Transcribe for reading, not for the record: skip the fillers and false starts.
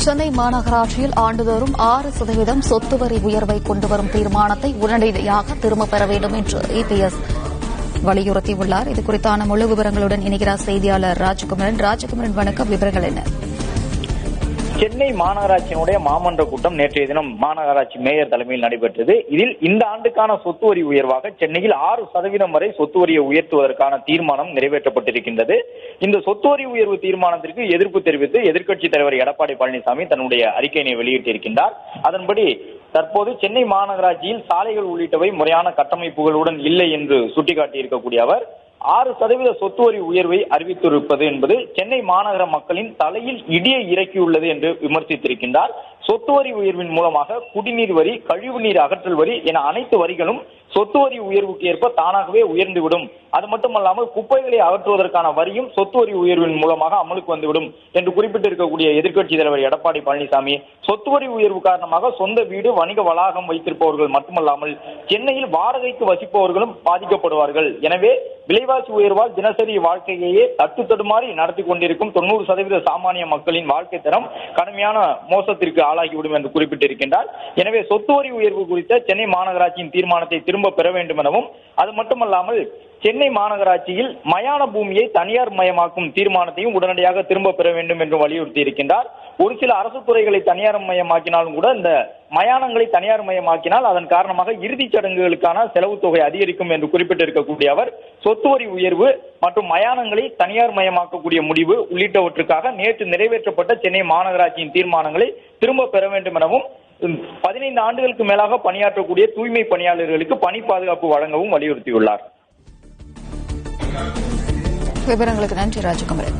சென்னை மாநகராட்சியில் ஆண்டுதோறும் 6% சொத்து வரி உயர்வை கொண்டுவரும் தீர்மானத்தை உடனடியாக திரும்பப் பெற வேண்டும் என்று இபிஎஸ் வலியுறுத்தியுள்ளார். இதுகுறித்தான முழு விவரங்களுடன் இணைகிறார் செய்தியாளர் ராஜகுமரன். வணக்கம். விவரங்கள் என்ன? சென்னை மாநகராட்சியினுடைய மாமன்ற கூட்டம் நேற்றைய தினம் மாநகராட்சி மேயர் தலைமையில் நடைபெற்றது. இதில் இந்த ஆண்டுக்கான சொத்து வரி உயர்வாக சென்னையில் 6% வரை சொத்து வரியை உயர்த்துவதற்கான தீர்மானம் நிறைவேற்றப்பட்டிருக்கின்றது. இந்த சொத்து வரி உயர்வு தீர்மானத்திற்கு எதிர்ப்பு தெரிவித்து எதிர்க்கட்சித் தலைவர் எடப்பாடி பழனிசாமி தன்னுடைய அறிக்கையினை வெளியிட்டிருக்கின்றார். அதன்படி தற்போது சென்னை மாநகராட்சியில் சாலைகள் உள்ளிட்டவை முறையான கட்டமைப்புகளுடன் இல்லை என்று சுட்டிக்காட்டியிருக்கக்கூடிய அவர் 6% சொத்து வரி உயர்வை அறிவித்திருப்பது என்பது சென்னை மாநகர மக்களின் தலையில் இடியை இறக்கியுள்ளது என்று விமர்சித்திருக்கின்றார். சொத்து வரி உயர்வின் மூலமாக குடிநீர் வரி, கழிவுநீர் அகற்றல் வரி என அனைத்து வரிகளும் சொத்து வரி உயர்வுக்கு ஏற்ப தானாகவே உயர்ந்துவிடும். அது மட்டுமல்லாமல் குப்பைகளை அகற்றுவதற்கான வரியும் சொத்து வரி உயர்வின் மூலமாக அமலுக்கு வந்துவிடும் என்று குறிப்பிட்டிருக்கக்கூடிய எதிர்க்கட்சித் தலைவர் எடப்பாடி பழனிசாமி சொத்து வரி உயர்வு காரணமாக சொந்த வீடு, வணிக வளாகம் வைத்திருப்பவர்கள் மட்டுமல்லாமல் சென்னையில் வாடகைக்கு வசிப்பவர்களும் பாதிக்கப்படுவார்கள். எனவே விலைவாசி உயர்வால் தினசரி வாழ்க்கையே தட்டு தடுமாறி நடத்தி கொண்டிருக்கும் 90% சாமானிய மக்களின் வாழ்க்கை தரம் கடுமையான மோசத்திற்கு ஆளாகிவிடும் என்று குறிப்பிட்டிருக்கின்றார். எனவே சொத்து வரி உயர்வு குறித்த சென்னை மாநகராட்சியின் தீர்மானத்தை திரும்ப பெற வேண்டும் எனவும், அது மட்டுமல்லாமல் சென்னை மாநகராட்சியில் மயான பூமியை தனியார் மயமாக்கும் தீர்மானத்தையும் உடனடியாக திரும்ப பெற வேண்டும் என்று வலியுறுத்தி இருக்கின்றார். ஒரு சில அரசு துறைகளை தனியார் மயமாக்கினாலும் கூட இந்த மயானங்களை தனியார் மயமாக்கினால் அதன் காரணமாக இறுதிச் சடங்குகளுக்கான செலவு தொகை அதிகரிக்கும் என்று குறிப்பிட்டிருக்கக்கூடிய அவர் சொத்து வரி உயர்வு மற்றும் மயானங்களை தனியார் மயமாக்கக்கூடிய முடிவு உள்ளிட்டவற்றுக்காக நேற்று நிறைவேற்றப்பட்ட சென்னை மாநகராட்சியின் தீர்மானங்களை திரும்ப பெற வேண்டும் எனவும் 15 ஆண்டுகளுக்கு மேலாக பணியாற்றக்கூடிய தூய்மை பணியாளர்களுக்கு பணி பாதுகாப்பு வழங்கவும் வலியுறுத்தியுள்ளார். விவரங்களுக்கு நன்றி ராஜகுமரன்.